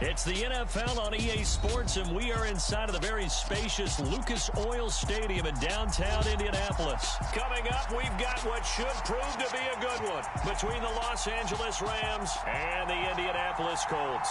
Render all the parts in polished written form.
It's the NFL on EA Sports, and we are inside of the very spacious Lucas Oil Stadium in downtown Indianapolis. Coming up, we've got what should prove to be a good one between the Los Angeles Rams and the Indianapolis Colts.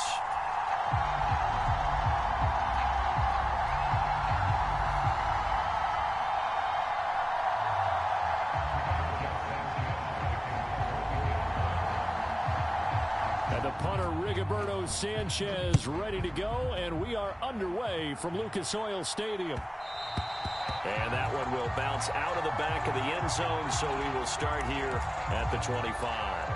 And the punter, Rigoberto Sanchez, ready to go, and we are underway from Lucas Oil Stadium. And that one will bounce out of the back of the end zone, so we will start here at the 25.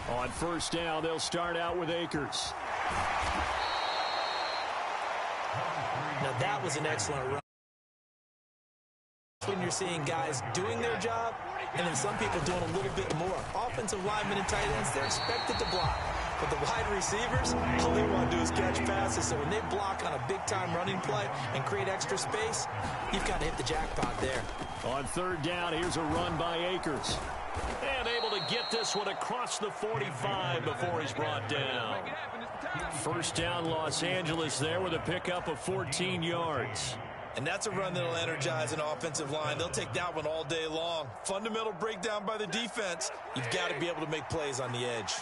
On first down, they'll start out with Akers. Now that was an excellent run. When you're seeing guys doing their job, and then some people doing a little bit more. Offensive linemen and tight ends, they're expected to block. But the wide receivers, all they want to do is catch passes. So when they block on a big-time running play and create extra space, you've got to hit the jackpot there. On third down, here's a run by Akers. And able to get this one across the 45 before he's brought down. First down, Los Angeles there with a pickup of 14 yards. And that's a run that'll energize an offensive line. They'll take that one all day long. Fundamental breakdown by the defense. You've got to be able to make plays on the edge.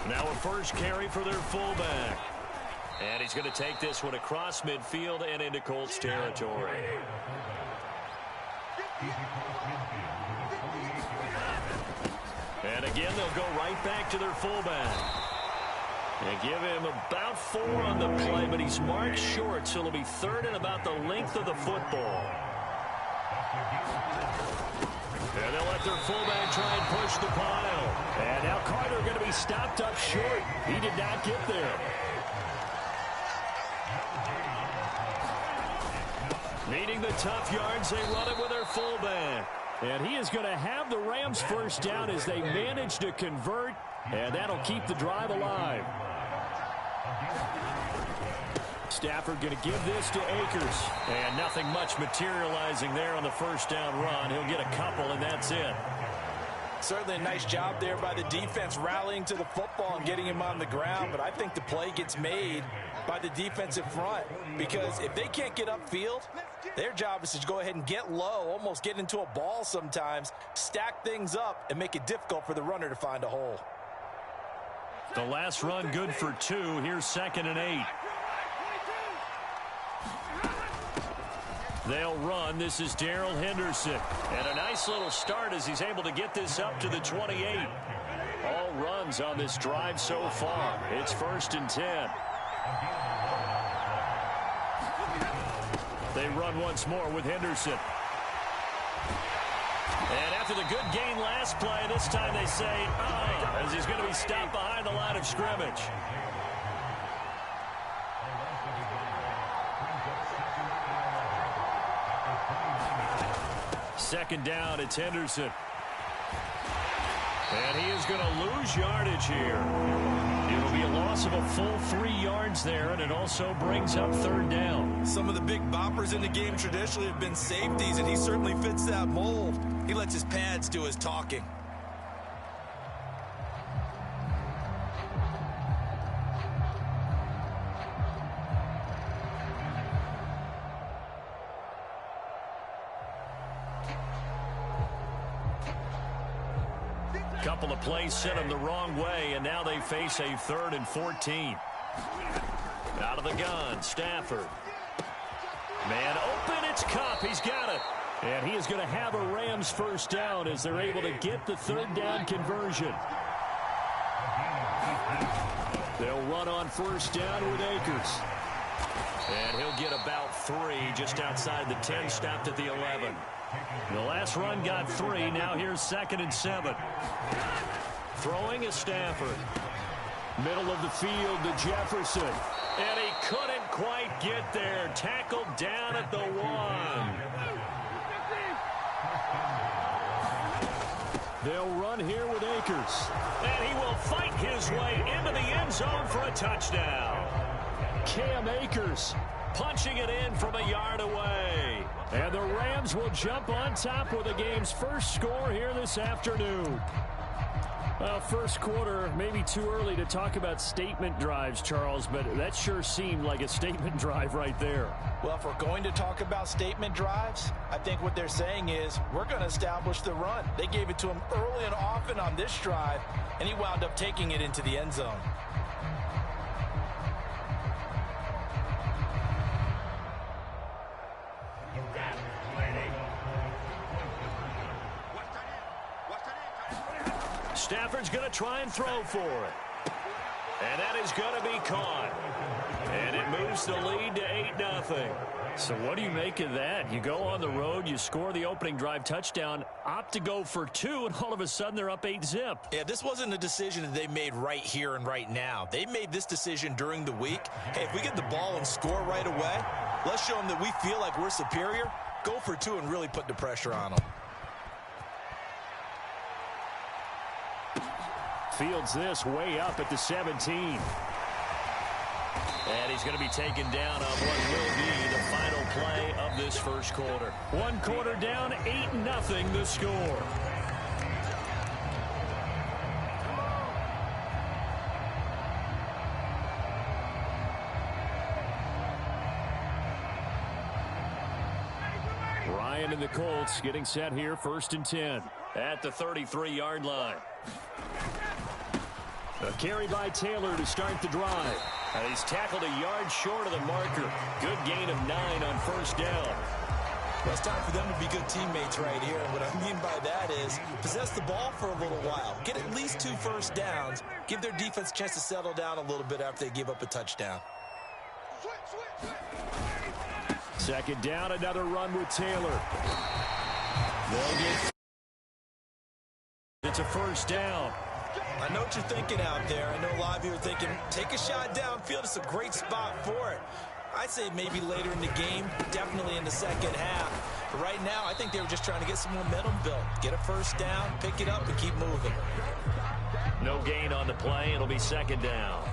Now a first carry for their fullback. And he's going to take this one across midfield and into Colts territory. And again, they'll go right back to their fullback. And give him about 4 on the play, but he's marked short, so it'll be third and about the length of the football. And they'll let their fullback try and push the pile. And now Carter going to be stopped up short. He did not get there. Needing the tough yards, they run it with their fullback. And he is going to have the Rams first down as they manage to convert, and that'll keep the drive alive. Stafford going to give this to Akers. And nothing much materializing there on the first down run. He'll get a couple, and that's it. Certainly a nice job there by the defense rallying to the football and getting him on the ground, but I think the play gets made by the defensive front because if they can't get upfield, their job is to go ahead and get low, almost get into a ball sometimes, stack things up, and make it difficult for the runner to find a hole. The last run good for 2. Here's 2nd and 8. They'll run. This is Darrell Henderson. And a nice little start as he's able to get this up to the 28. All runs on this drive so far. It's 1st and 10. They run once more with Henderson. And after the good gain last play, this time they say, as he's going to be stopped behind the line of scrimmage. Second down, it's Henderson. And he is going to lose yardage here. It'll be a loss of a full 3 yards there, and it also brings up 3rd down. Some of the big boppers in the game traditionally have been safeties, and he certainly fits that mold. He lets his pads do his talking. Couple of plays sent them the wrong way, and now they face a 3rd and 14. Out of the gun, Stafford. Man open, it's Kupp. He's got it. And he is going to have a Rams first down as they're able to get the 3rd down conversion. They'll run on first down with Akers. And he'll get about 3 just outside the 10, stopped at the 11. The last run got 3. Now here's 2nd and 7. Throwing is Stafford. Middle of the field to Jefferson. And he couldn't quite get there. Tackled down at the 1. They'll run here with Akers. And he will fight his way into the end zone for a touchdown. Cam Akers punching it in from a yard away. And the Rams will jump on top with the game's first score here this afternoon. Well, first quarter, maybe too early to talk about statement drives, Charles, but that sure seemed like a statement drive right there. Well, if we're going to talk about statement drives, I think what they're saying is we're going to establish the run. They gave it to him early and often on this drive, and he wound up taking it into the end zone. Stafford's going to try and throw for it. And that is going to be caught. And it moves the lead to 8-0. So what do you make of that? You go on the road, you score the opening drive touchdown, opt to go for 2, and all of a sudden they're up 8-zip. Yeah, this wasn't a decision that they made right here and right now. They made this decision during the week. Hey, if we get the ball and score right away, let's show them that we feel like we're superior. Go for 2 and really put the pressure on them. Fields this way up at the 17. And he's going to be taken down on what will be the final play of this first quarter. 1 quarter down, 8-0 the score. Ryan and the Colts getting set here, 1st and 10 at the 33-yard line. A carry by Taylor to start the drive. He's tackled a yard short of the marker. Good gain of 9 on 1st down. Well, it's time for them to be good teammates right here. And what I mean by that is possess the ball for a little while. Get at least 2 first downs. Give their defense a chance to settle down a little bit after they give up a touchdown. 2nd down, another run with Taylor. They'll get... It's a 1st down. I know what you're thinking out there. I know a lot of you are thinking, take a shot downfield. It's a great spot for it. I'd say maybe later in the game, definitely in the second half. But right now, I think they were just trying to get some momentum built. Get a 1st down, pick it up, and keep moving. No gain on the play. It'll be 2nd down.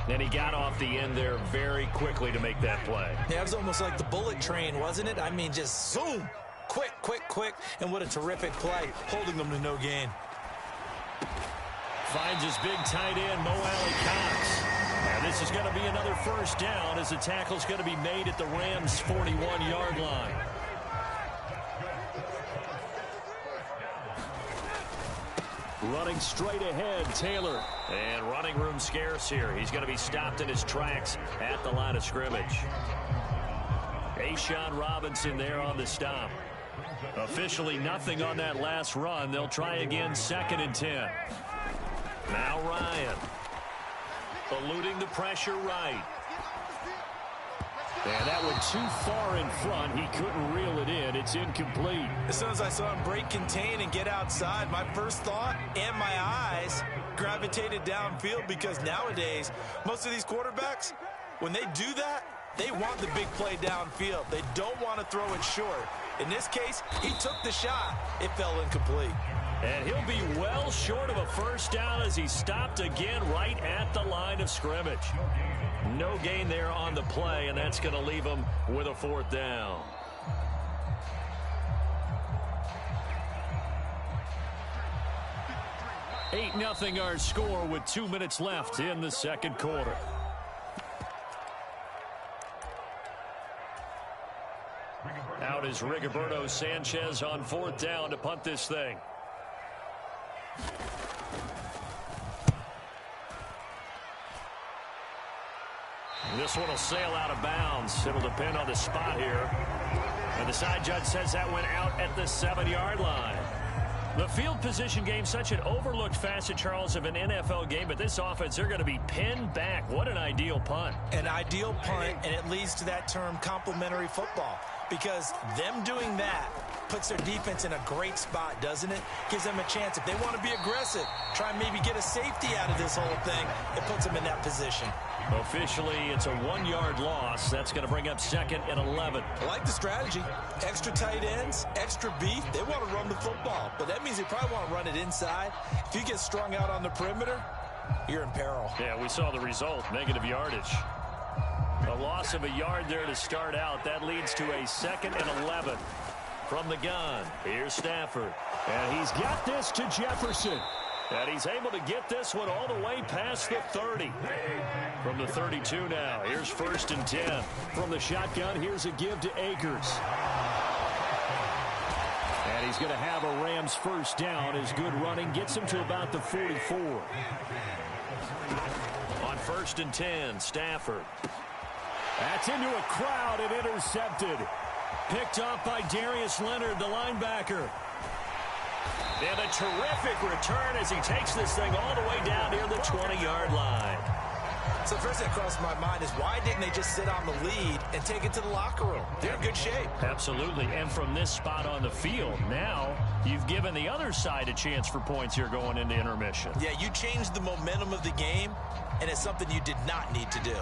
And he got off the end there very quickly to make that play. Yeah, it was almost like the bullet train, wasn't it? I mean, just zoom. Quick, quick, quick. And what a terrific play, holding them to no gain. Finds his big tight end, Mo Alley-Cox. And this is going to be another 1st down as the tackle's going to be made at the Rams' 41-yard line. Running straight ahead, Taylor. And running room scarce here. He's going to be stopped in his tracks at the line of scrimmage. A'Shawn Robinson there on the stop. Officially nothing on that last run. They'll try again, 2nd and 10. Now Ryan. Eluding the pressure right. And that went too far in front. He couldn't reel it in. It's incomplete. As soon as I saw him break contain and get outside, my first thought and my eyes gravitated downfield, because nowadays, most of these quarterbacks, when they do that, they want the big play downfield. They don't want to throw it short. In this case, he took the shot. It fell incomplete. And he'll be well short of a 1st down as he stopped again right at the line of scrimmage. No gain there on the play, and that's going to leave him with a 4th down. Eight nothing our score with 2 minutes left in the second quarter. Out is Rigoberto Sanchez on 4th down to punt this thing. This one will sail out of bounds. It'll depend on the spot here. And the side judge says that went out at the 7-yard line. The field position game, such an overlooked facet, Charles, of an NFL game, but this offense, they're going to be pinned back. What an ideal punt. An ideal punt, and it leads to that term complementary football, because them doing that puts their defense in a great spot, doesn't it? Gives them a chance. If they want to be aggressive, try and maybe get a safety out of this whole thing, it puts them in that position. Officially, it's a 1-yard loss. That's going to bring up 2nd and 11. I like the strategy. Extra tight ends, extra beef. They want to run the football, but that means they probably want to run it inside. If you get strung out on the perimeter, you're in peril. Yeah, we saw the result, negative yardage. A loss of a yard there to start out. That leads to a 2nd and 11. From the gun, here's Stafford. And he's got this to Jefferson. And he's able to get this one all the way past the 30. From the 32 now, here's 1st and 10. From the shotgun, here's a give to Akers. And he's going to have a Rams first down. His good running gets him to about the 44. On 1st and 10, Stafford. That's into a crowd and intercepted. Picked off by Darius Leonard, the linebacker. And a terrific return as he takes this thing all the way down near the 20-yard line. So the first thing that crossed my mind is, why didn't they just sit on the lead and take it to the locker room? They're in good shape. Absolutely. And from this spot on the field, now you've given the other side a chance for points here going into intermission. Yeah, you changed the momentum of the game, and it's something you did not need to do.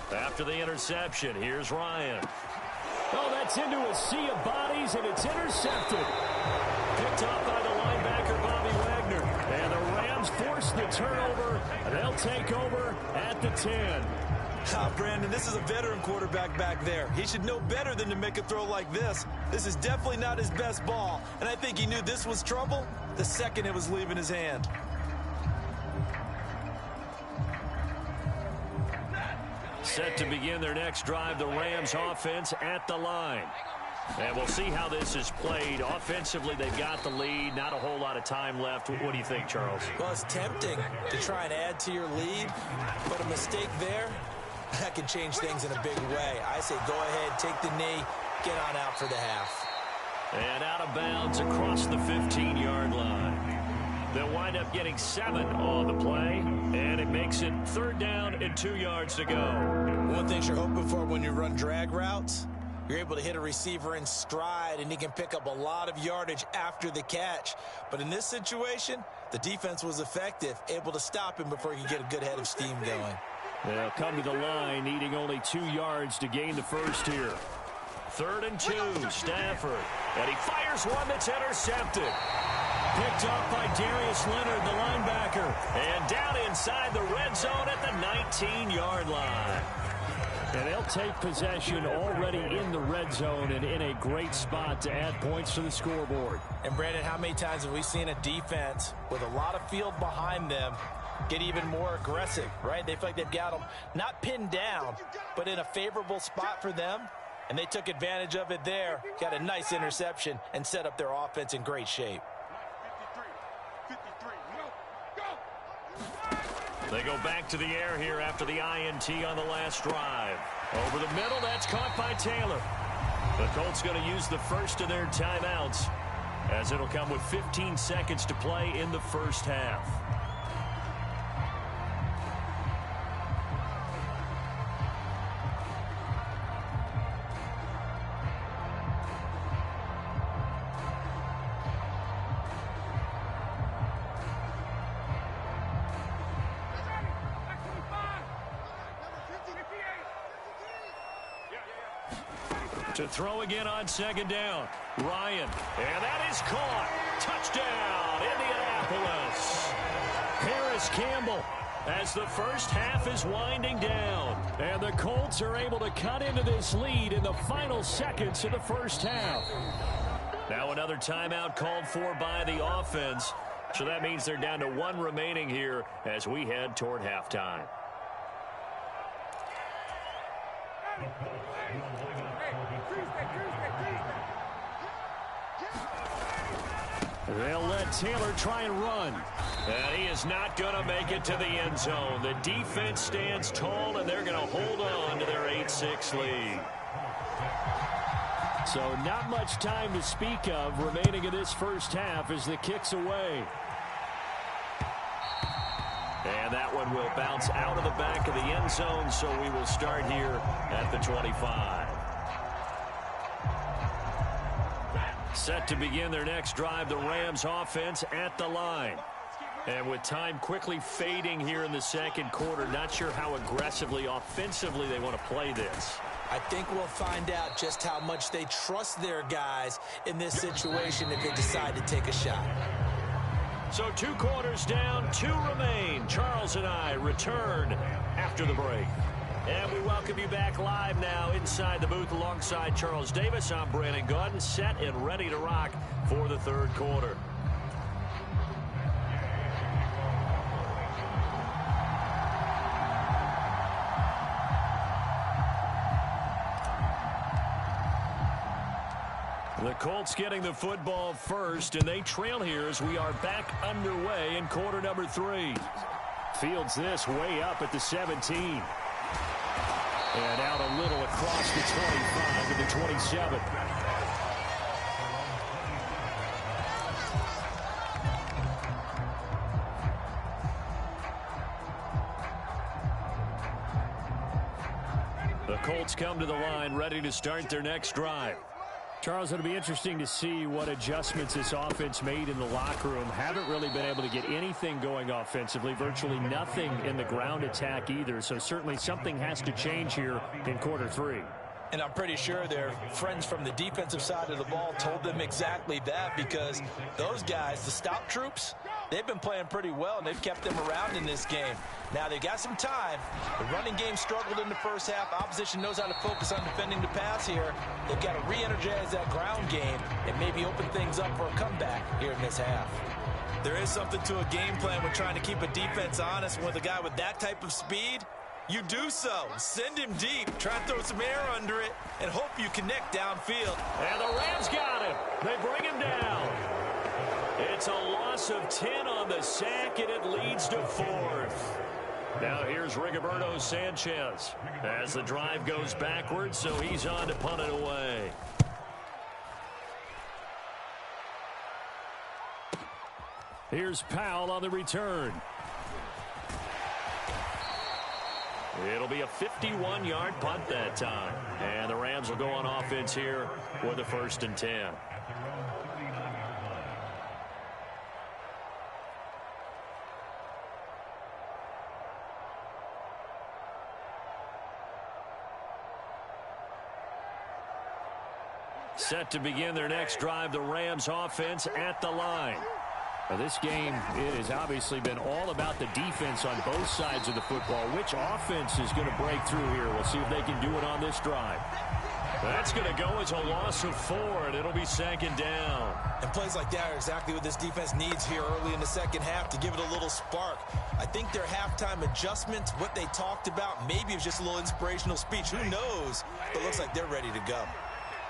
After the interception, here's Ryan. Oh, that's into a sea of bodies, and it's intercepted. Picked up by the linebacker, Bobby Wagner. And the Rams force the turnover. They'll take over at the 10. Brandon, this is a veteran quarterback back there. He should know better than to make a throw like this. This is definitely not his best ball, and I think he knew this was trouble the second it was leaving his hand. Set to begin their next drive, the Rams offense at the line. And we'll see how this is played. Offensively, they've got the lead. Not a whole lot of time left. What do you think, Charles? Well, it's tempting to try and add to your lead, but a mistake there, that can change things in a big way. I say go ahead, take the knee, get on out for the half. And out of bounds across the 15-yard line. They'll wind up getting 7 on the play, and it makes it 3rd down and 2 yards to go. One thing you're hoping for when you run drag routes, you're able to hit a receiver in stride, and he can pick up a lot of yardage after the catch. But in this situation, the defense was effective, able to stop him before he could get a good head of steam going. They'll come to the line, needing only 2 yards to gain the first here. 3rd and 2, Stafford. And he fires one that's intercepted. Picked up by Darius Leonard, the linebacker. And down inside the red zone at the 19-yard line. And they'll take possession already in the red zone and in a great spot to add points to the scoreboard. And, Brandon, how many times have we seen a defense with a lot of field behind them get even more aggressive, right? They feel like they've got them not pinned down, but in a favorable spot for them. And they took advantage of it there, got a nice interception, and set up their offense in great shape. They go back to the air here after the INT on the last drive. Over the middle, that's caught by Taylor. The Colts going to use the first of their timeouts, as it'll come with 15 seconds to play in the first half. To throw again on 2nd down. Ryan. And that is caught. Touchdown, Indianapolis. Harris Campbell as the first half is winding down. And the Colts are able to cut into this lead in the final seconds of the first half. Now another timeout called for by the offense. So that means they're down to 1 remaining here as we head toward halftime. They'll let Taylor try and run. And he is not going to make it to the end zone. The defense stands tall, and they're going to hold on to their 8-6 lead. So not much time to speak of remaining in this first half as the kick's away. And that one will bounce out of the back of the end zone, so we will start here at the 25. Set to begin their next drive, the Rams offense at the line. And with time quickly fading here in the second quarter, not sure how aggressively, offensively they want to play this. I think we'll find out just how much they trust their guys in this situation if they decide to take a shot. So 2 quarters down, 2 remain. Charles and I return after the break. And we welcome you back live now inside the booth alongside Charles Davis. I'm Brandon Gaudin, set and ready to rock for the third quarter. The Colts getting the football first, and they trail here as we are back underway in quarter number 3. Fields this way up at the 17. And out a little across the 25 to the 27. The Colts come to the line ready to start their next drive. Charles, it'll be interesting to see what adjustments this offense made in the locker room. Haven't really been able to get anything going offensively, virtually nothing in the ground attack either. So certainly something has to change here in quarter 3. And I'm pretty sure their friends from the defensive side of the ball told them exactly that, because those guys, the stop troops, they've been playing pretty well, and they've kept them around in this game. Now, they've got some time. The running game struggled in the first half. Opposition knows how to focus on defending the pass here. They've got to re-energize that ground game and maybe open things up for a comeback here in this half. There is something to a game plan when trying to keep a defense honest. With a guy with that type of speed, you do so. Send him deep. Try and throw some air under it and hope you connect downfield. And the Rams got him. They bring him down. It's a loss of 10 on the sack, and it leads to 4th. Now here's Rigoberto Sanchez as the drive goes backwards, so he's on to punt it away. Here's Powell on the return. It'll be a 51-yard punt that time. And the Rams will go on offense here with a 1st and 10. Set to begin their next drive, the Rams offense at the line. Now this game, it has obviously been all about the defense on both sides of the football. Which offense is going to break through here? We'll see if they can do it on this drive. That's going to go as a loss of 4, and it'll be 2nd down. And plays like that are exactly what this defense needs here early in the second half to give it a little spark. I think their halftime adjustments, what they talked about, maybe it was just a little inspirational speech. Who knows? But it looks like they're ready to go.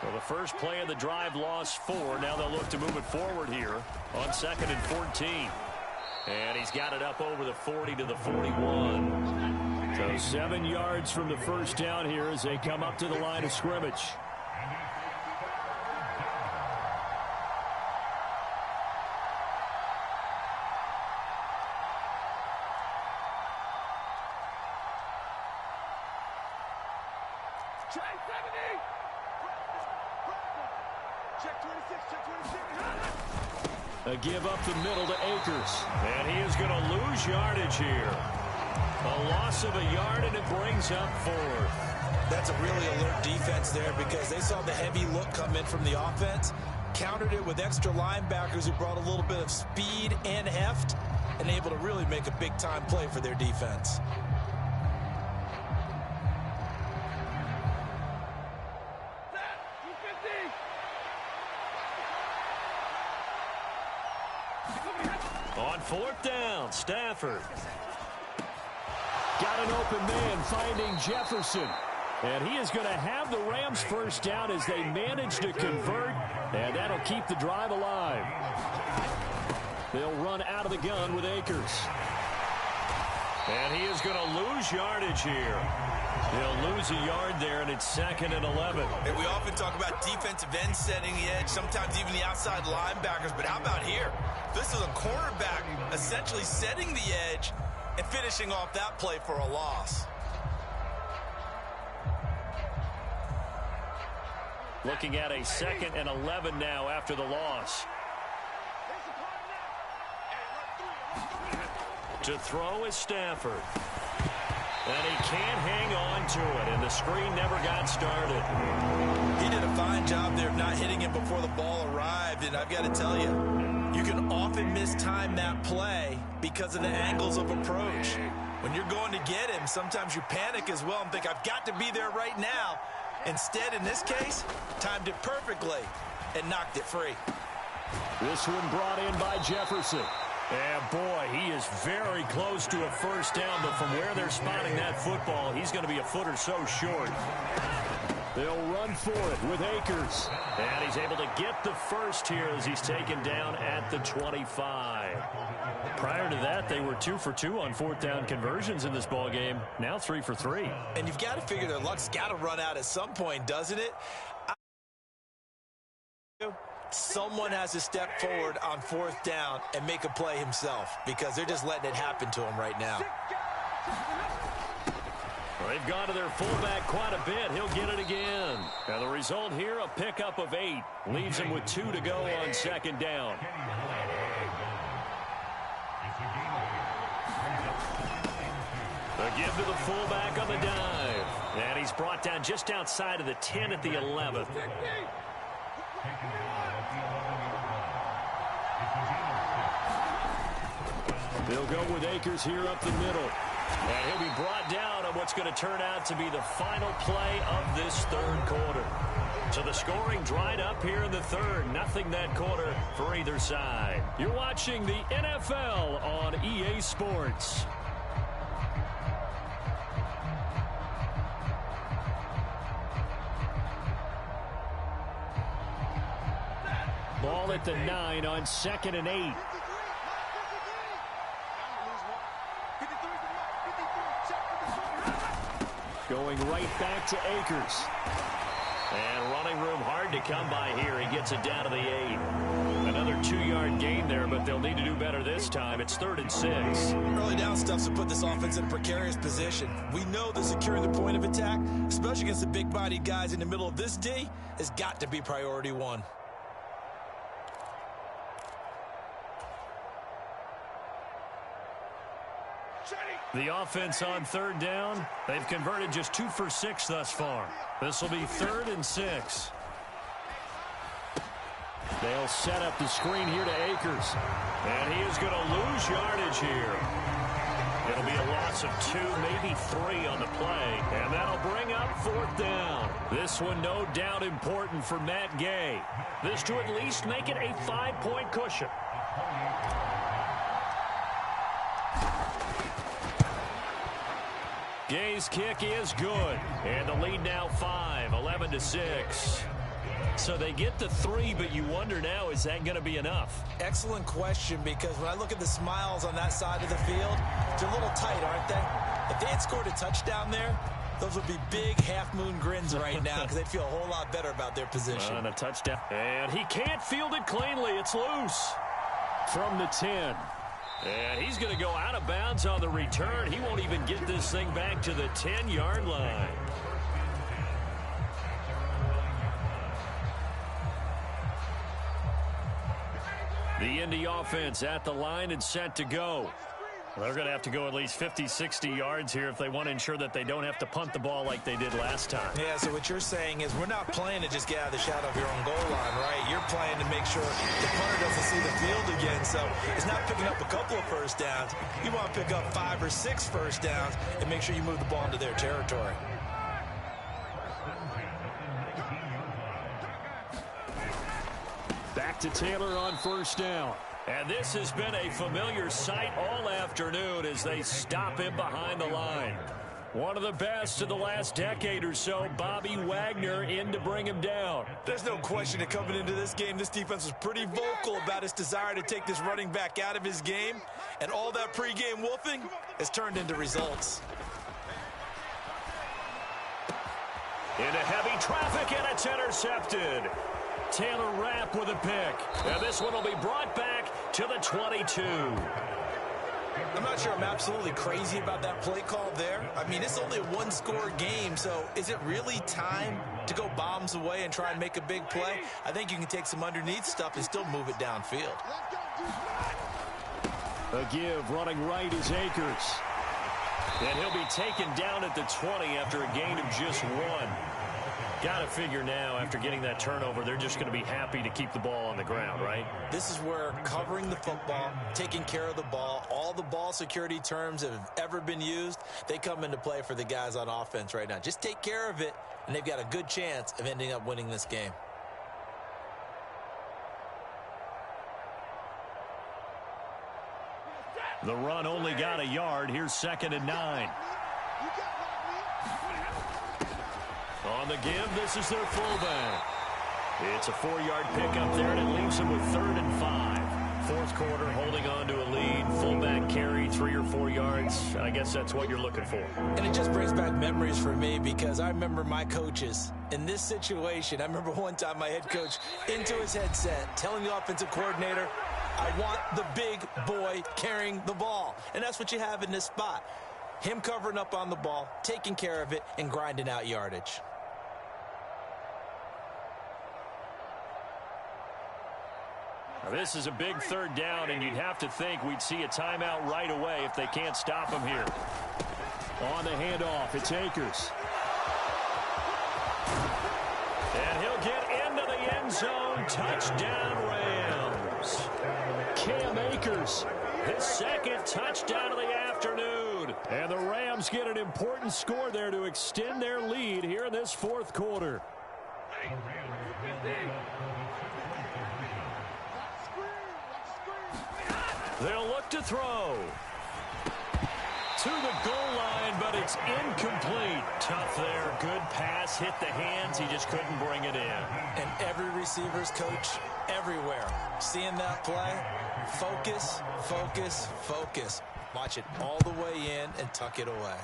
Well, the first play of the drive lost 4. Now they'll look to move it forward here on 2nd and 14. And he's got it up over the 40 to the 41. So 7 yards from the first down here as they come up to the line of scrimmage. A give up the middle to Akers. And he is going to lose yardage here. A loss of a yard, and it brings up 4th. That's a really alert defense there, because they saw the heavy look come in from the offense, countered it with extra linebackers who brought a little bit of speed and heft, and able to really make a big-time play for their defense. On 4th down, Stafford. Got an open man finding Jefferson. And he is going to have the Rams first down as they manage to convert. And that'll keep the drive alive. run out of the gun with Akers. And he is going to lose yardage here. He'll lose a yard there, and it's 2nd and 11. And we often talk about defensive end setting the edge, sometimes even the outside linebackers. But how about here? This is a cornerback essentially setting the edge and finishing off that play for a loss. Looking at a 2nd and 11 now after the loss. To throw is Stafford. And he can't hang on to it, and the screen never got started. He did a fine job there of not hitting him before the ball arrived, and I've got to tell you, you can often mistime that play because of the angles of approach. When you're going to get him, sometimes you panic as well and think, I've got to be there right now. Instead, in this case, timed it perfectly and knocked it free. This one brought in by Jefferson. And boy, he is very close to a first down, but from where they're spotting that football, he's going to be a foot or so short. They'll run for it with Akers. And he's able to get the first here as he's taken down at the 25. Prior to that, they were 2 for 2 on 4th down conversions in this ball game. Now 3 for 3. And you've got to figure their luck's got to run out at some point, doesn't it? Someone has to step forward on 4th down and make a play himself because they're just letting it happen to him right now. Well, they've gone to their fullback quite a bit. He'll get it again. Now the result here, a pickup of 8. Leaves him with 2 to go on 2nd down. A give to the fullback on the dive. And he's brought down just outside of the 10 at the 11th. They'll go with Akers here up the middle. And he'll be brought down on what's going to turn out to be the final play of this 3rd quarter. So the scoring dried up here in the 3rd. Nothing that quarter for either side. You're watching the NFL on EA Sports. Ball at the 9 on 2nd and 8. Going right back to Akers. And running room hard to come by here. He gets it down to the 8. Another 2-yard gain there, but they'll need to do better this time. It's 3rd and 6. Early down stuff to put this offense in a precarious position. We know that securing the point of attack, especially against the big-bodied guys in the middle of this D, has got to be priority 1. The offense on 3rd down, they've converted just 2 for 6 thus far. This will be 3rd and 6. They'll set up the screen here to Akers. And he is going to lose yardage here. It'll be a loss of 2, maybe 3 on the play. And that'll bring up 4th down. This one no doubt important for Matt Gay. This to at least make it a 5-point cushion. Gay's kick is good. And the lead now 5, 11-6. So they get the 3, but you wonder now, is that going to be enough? Excellent question, because when I look at the smiles on that side of the field, they're a little tight, aren't they? If they had scored a touchdown there, those would be big half-moon grins right now because they'd feel a whole lot better about their position. And a touchdown. And he can't field it cleanly. It's loose. From the 10. And he's going to go out of bounds on the return. He won't even get this thing back to the 10-yard line. The Indy offense at the line and set to go. They're going to have to go at least 50, 60 yards here if they want to ensure that they don't have to punt the ball like they did last time. Yeah, so what you're saying is we're not playing to just get out of the shadow of your own goal line, right? You're playing to make sure the punter doesn't see the field again. So it's not picking up a couple of first downs. You want to pick up 5 or 6 first downs and make sure you move the ball into their territory. Back to Taylor on first down. And this has been a familiar sight all afternoon as they stop him behind the line. One of the best of the last decade or so, Bobby Wagner in to bring him down. There's no question that coming into this game, this defense was pretty vocal about its desire to take this running back out of his game, and all that pregame wolfing has turned into results. Into heavy traffic, and it's intercepted. Taylor Rapp with a pick. And this one will be brought back to the 22. I'm not sure I'm absolutely crazy about that play call there. I mean, it's only a one-score game, so is it really time to go bombs away and try and make a big play? I think you can take some underneath stuff and still move it downfield. A give running right is Akers. And he'll be taken down at the 20 after a gain of just 1. Got to figure now, after getting that turnover, they're just going to be happy to keep the ball on the ground, right? This is where covering the football, taking care of the ball, all the ball security terms that have ever been used, they come into play for the guys on offense right now. Just take care of it, and they've got a good chance of ending up winning this game. The run only got a yard. Here's 2nd and 9. On the give, this is their fullback. It's a 4-yard pickup there, and it leaves them with 3rd and 5. Fourth quarter, holding on to a lead. Fullback carry, 3 or 4 yards. I guess that's what you're looking for. And it just brings back memories for me because I remember my coaches in this situation. I remember one time my head coach into his headset telling the offensive coordinator, I want the big boy carrying the ball. And that's what you have in this spot. Him covering up on the ball, taking care of it, and grinding out yardage. Now, this is a big 3rd down, and you'd have to think we'd see a timeout right away if they can't stop him here. On the handoff, it's Akers. And he'll get into the end zone. Touchdown, Rams. Cam Akers. His 2nd touchdown of the afternoon. And the Rams get an important score there to extend their lead here in this 4th quarter. They'll look to throw. To the goal line, but it's incomplete. Tough there. Good pass. Hit the hands. He just couldn't bring it in. And every receiver's coach everywhere. Seeing that play, focus, focus, focus. Watch it all the way in and tuck it away.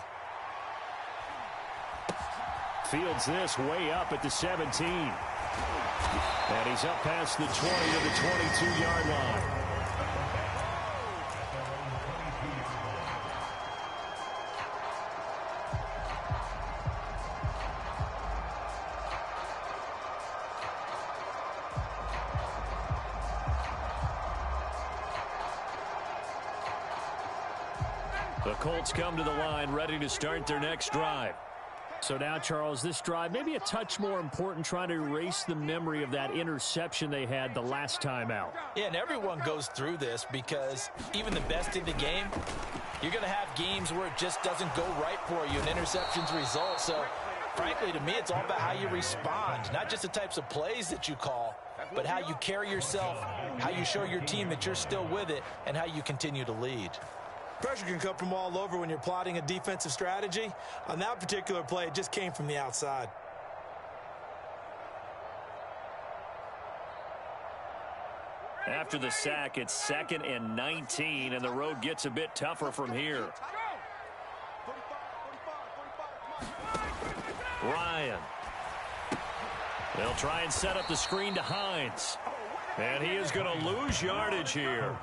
Fields this way up at the 17. And he's up past the 20 to the 22-yard line. The Colts come to the line ready to start their next drive. So now, Charles, this drive maybe a touch more important, trying to erase the memory of that interception they had the last time out. Yeah, and everyone goes through this because even the best in the game, you're going to have games where it just doesn't go right for you and interceptions result. So, frankly, to me, it's all about how you respond, not just the types of plays that you call, but how you carry yourself, how you show your team that you're still with it, and how you continue to lead. Pressure can come from all over when you're plotting a defensive strategy. On that particular play, it just came from the outside. After the sack, it's 2nd and 19, and the road gets a bit tougher from here. Ryan. They'll try and set up the screen to Hines. And he is going to lose yardage here.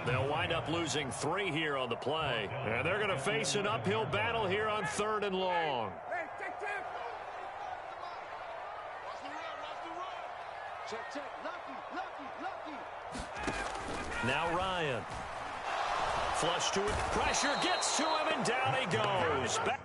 They'll wind up losing 3 here on the play. And they're going to face an uphill battle here on 3rd and long. Now Ryan. Flush to it. Pressure gets to him, and down he goes. Back